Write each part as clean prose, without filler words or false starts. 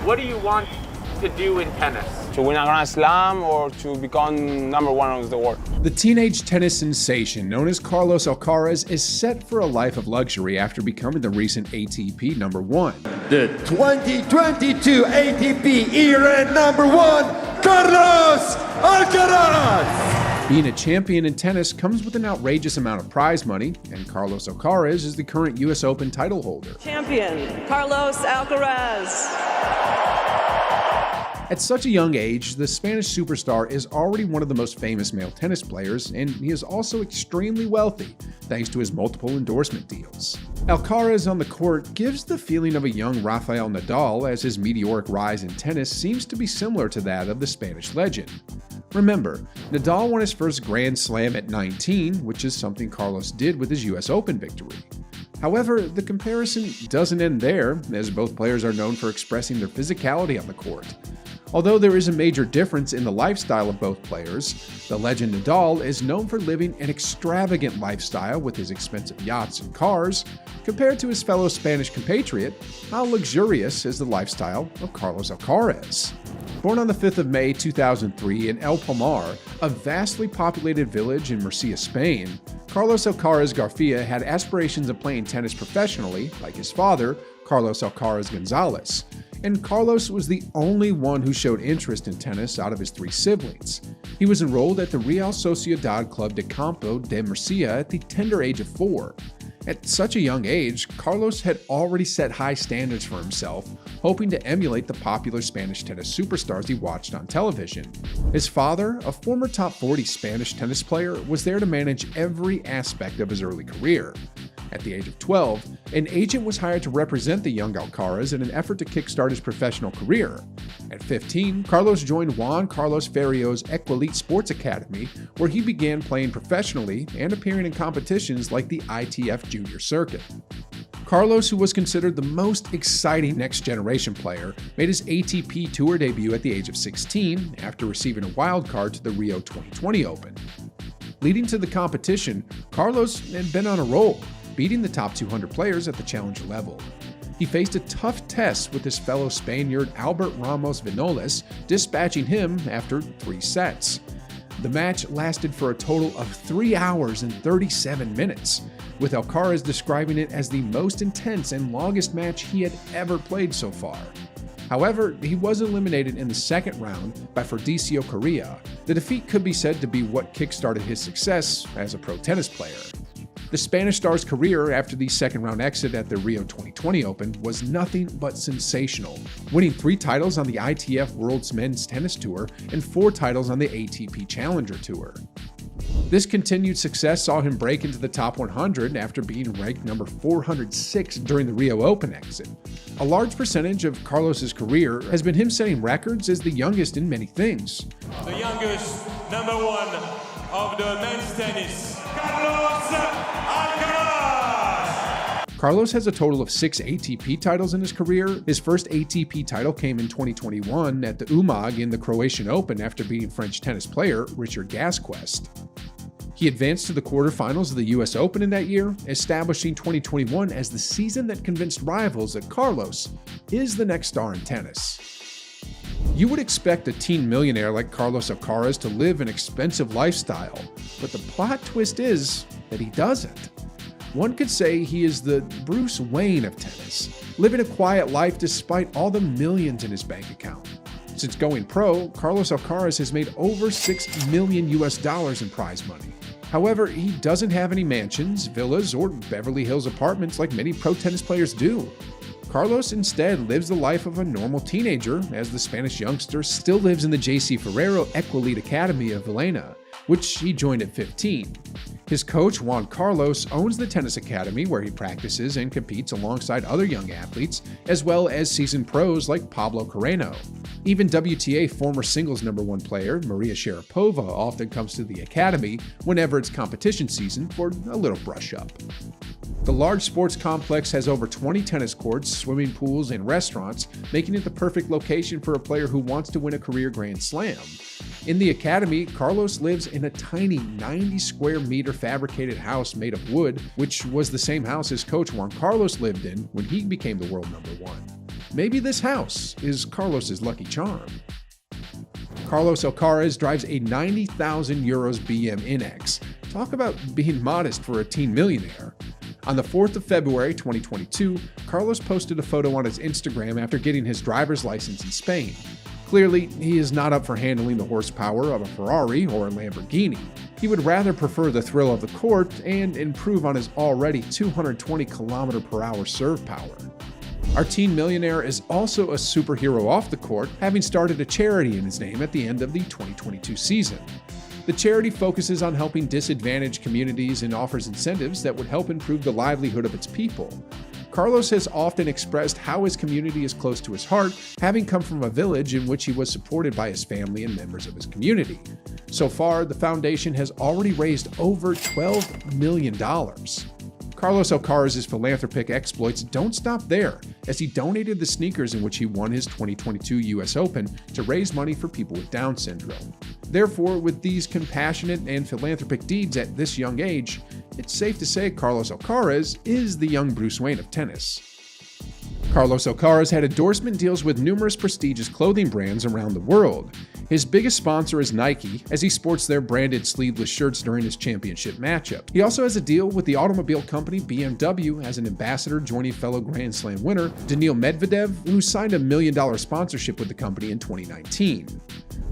What do you want to do in tennis? To win a Grand Slam or to become number one of the world. The teenage tennis sensation known as Carlos Alcaraz is set for a life of luxury after becoming the recent ATP number one. The 2022 ATP era number one, Carlos Alcaraz! Being a champion in tennis comes with an outrageous amount of prize money, and Carlos Alcaraz is the current US Open title holder. Champion, Carlos Alcaraz. At such a young age, the Spanish superstar is already one of the most famous male tennis players, and he is also extremely wealthy, thanks to his multiple endorsement deals. Alcaraz on the court gives the feeling of a young Rafael Nadal, as his meteoric rise in tennis seems to be similar to that of the Spanish legend. Remember, Nadal won his first Grand Slam at 19, which is something Carlos did with his US Open victory. However, the comparison doesn't end there, as both players are known for expressing their physicality on the court. Although there is a major difference in the lifestyle of both players, the legend Nadal is known for living an extravagant lifestyle with his expensive yachts and cars, compared to his fellow Spanish compatriot. How luxurious is the lifestyle of Carlos Alcaraz? Born on the 5th of May 2003 in El Palmar, a vastly populated village in Murcia, Spain, Carlos Alcaraz Garcia had aspirations of playing tennis professionally, like his father, Carlos Alcaraz Gonzalez. And Carlos was the only one who showed interest in tennis out of his three siblings. He was enrolled at the Real Sociedad Club de Campo de Murcia at the tender age of 4. At such a young age, Carlos had already set high standards for himself, hoping to emulate the popular Spanish tennis superstars he watched on television. His father, a former top 40 Spanish tennis player, was there to manage every aspect of his early career. At the age of 12, an agent was hired to represent the young Alcaraz in an effort to kickstart his professional career. At 15, Carlos joined Juan Carlos Ferrio's Equalite Sports Academy, where he began playing professionally and appearing in competitions like the ITF Junior Circuit. Carlos, who was considered the most exciting next-generation player, made his ATP Tour debut at the age of 16 after receiving a wild card to the Rio 2020 Open. Leading to the competition, Carlos had been on a roll, beating the top 200 players at the challenger level. He faced a tough test with his fellow Spaniard Albert Ramos Vinolas, dispatching him after 3 sets. The match lasted for a total of 3 hours and 37 minutes, with Alcaraz describing it as the most intense and longest match he had ever played so far. However, he was eliminated in the second round by Fabricio Correa. The defeat could be said to be what kickstarted his success as a pro tennis player. The Spanish star's career after the second-round exit at the Rio 2020 Open was nothing but sensational, winning 3 titles on the ITF World's Men's Tennis Tour and 4 titles on the ATP Challenger Tour. This continued success saw him break into the top 100 after being ranked number 406 during the Rio Open exit. A large percentage of Carlos's career has been him setting records as the youngest in many things. The youngest number 1 of the men's tennis, Carlos Alcaraz! Carlos has a total of 6 ATP titles in his career. His first ATP title came in 2021 at the Umag in the Croatian Open after beating French tennis player Richard Gasquet. He advanced to the quarterfinals of the US Open in that year, establishing 2021 as the season that convinced rivals that Carlos is the next star in tennis. You would expect a teen millionaire like Carlos Alcaraz to live an expensive lifestyle, but the plot twist is that he doesn't. One could say he is the Bruce Wayne of tennis, living a quiet life despite all the millions in his bank account. Since going pro, Carlos Alcaraz has made over $6 million in prize money. However, he doesn't have any mansions, villas, or Beverly Hills apartments like many pro tennis players do. Carlos instead lives the life of a normal teenager, as the Spanish youngster still lives in the J.C. Ferrero Equalite Academy of Villena, which he joined at 15. His coach, Juan Carlos, owns the tennis academy where he practices and competes alongside other young athletes, as well as seasoned pros like Pablo Carreno. Even WTA former singles #1 player Maria Sharapova often comes to the academy whenever it's competition season for a little brush-up. The large sports complex has over 20 tennis courts, swimming pools, and restaurants, making it the perfect location for a player who wants to win a career Grand Slam. In the academy, Carlos lives in a tiny 90 square meter fabricated house made of wood, which was the same house his coach Juan Carlos lived in when he became the world #1. maybe this house is Carlos's lucky charm. Carlos Alcaraz drives a 90,000 euros BM Inex. Talk about being modest for a teen millionaire. On the 4th of February 2022, Carlos posted a photo on his Instagram after getting his driver's license in Spain. Clearly, he is not up for handling the horsepower of a Ferrari or a Lamborghini. He would rather prefer the thrill of the court and improve on his already 220 km/h serve power. Our teen millionaire is also a superhero off the court, having started a charity in his name at the end of the 2022 season. The charity focuses on helping disadvantaged communities and offers incentives that would help improve the livelihood of its people. Carlos has often expressed how his community is close to his heart, having come from a village in which he was supported by his family and members of his community. So far, the foundation has already raised over $12 million. Carlos Alcaraz's philanthropic exploits don't stop there, as he donated the sneakers in which he won his 2022 US Open to raise money for people with Down syndrome. Therefore, with these compassionate and philanthropic deeds at this young age, it's safe to say Carlos Alcaraz is the young Bruce Wayne of tennis. Carlos Alcaraz had endorsement deals with numerous prestigious clothing brands around the world. His biggest sponsor is Nike, as he sports their branded sleeveless shirts during his championship matchup. He also has a deal with the automobile company BMW as an ambassador, joining fellow Grand Slam winner Daniil Medvedev, who signed a $1 million sponsorship with the company in 2019.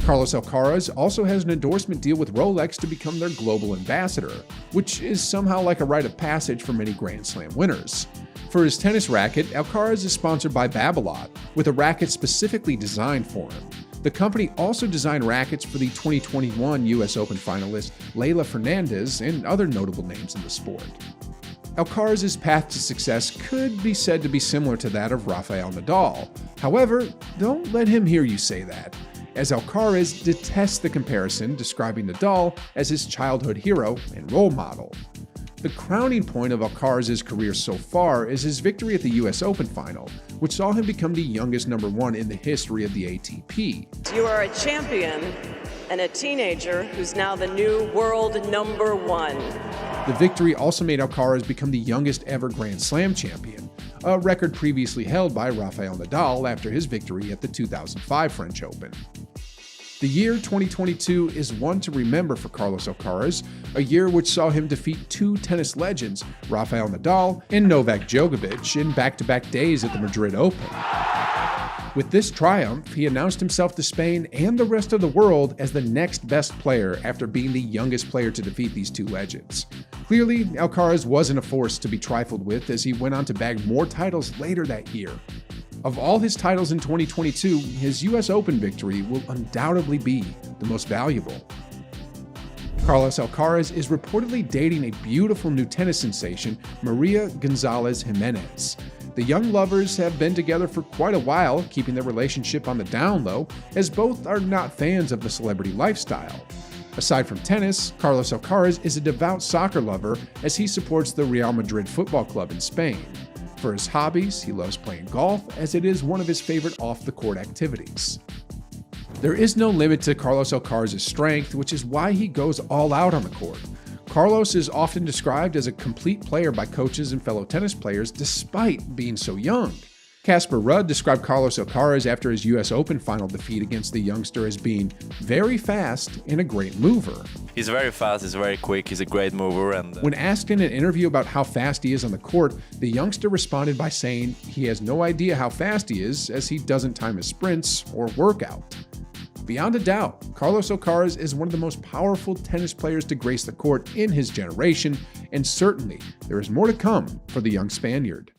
Carlos Alcaraz also has an endorsement deal with Rolex to become their global ambassador, which is somehow like a rite of passage for many Grand Slam winners. For his tennis racket, Alcaraz is sponsored by Babolat, with a racket specifically designed for him. The company also designed rackets for the 2021 US Open finalist Leylah Fernandez and other notable names in the sport. Alcaraz's path to success could be said to be similar to that of Rafael Nadal. However, don't let him hear you say that, as Alcaraz detests the comparison, describing Nadal as his childhood hero and role model. The crowning point of Alcaraz's career so far is his victory at the US Open final, which saw him become the youngest number one in the history of the ATP. You are a champion and a teenager who's now the new world number one. The victory also made Alcaraz become the youngest ever Grand Slam champion, a record previously held by Rafael Nadal after his victory at the 2005 French Open. The year 2022 is one to remember for Carlos Alcaraz, a year which saw him defeat two tennis legends, Rafael Nadal and Novak Djokovic, in back-to-back days at the Madrid Open. With this triumph, he announced himself to Spain and the rest of the world as the next best player after being the youngest player to defeat these two legends. Clearly, Alcaraz wasn't a force to be trifled with, as he went on to bag more titles later that year. Of all his titles in 2022, his US Open victory will undoubtedly be the most valuable. Carlos Alcaraz is reportedly dating a beautiful new tennis sensation, Maria Gonzalez Jimenez. The young lovers have been together for quite a while, keeping their relationship on the down low, as both are not fans of the celebrity lifestyle. Aside from tennis, Carlos Alcaraz is a devout soccer lover, as he supports the Real Madrid football club in Spain. For his hobbies, he loves playing golf, as it is one of his favorite off-the-court activities. There is no limit to Carlos Alcaraz's strength, which is why he goes all out on the court. Carlos is often described as a complete player by coaches and fellow tennis players, despite being so young. Casper Ruud described Carlos Alcaraz after his US Open final defeat against the youngster as being very fast and a great mover. He's very fast, he's very quick, he's a great mover. And when asked in an interview about how fast he is on the court, the youngster responded by saying he has no idea how fast he is, as he doesn't time his sprints or work out. Beyond a doubt, Carlos Alcaraz is one of the most powerful tennis players to grace the court in his generation, and certainly there is more to come for the young Spaniard.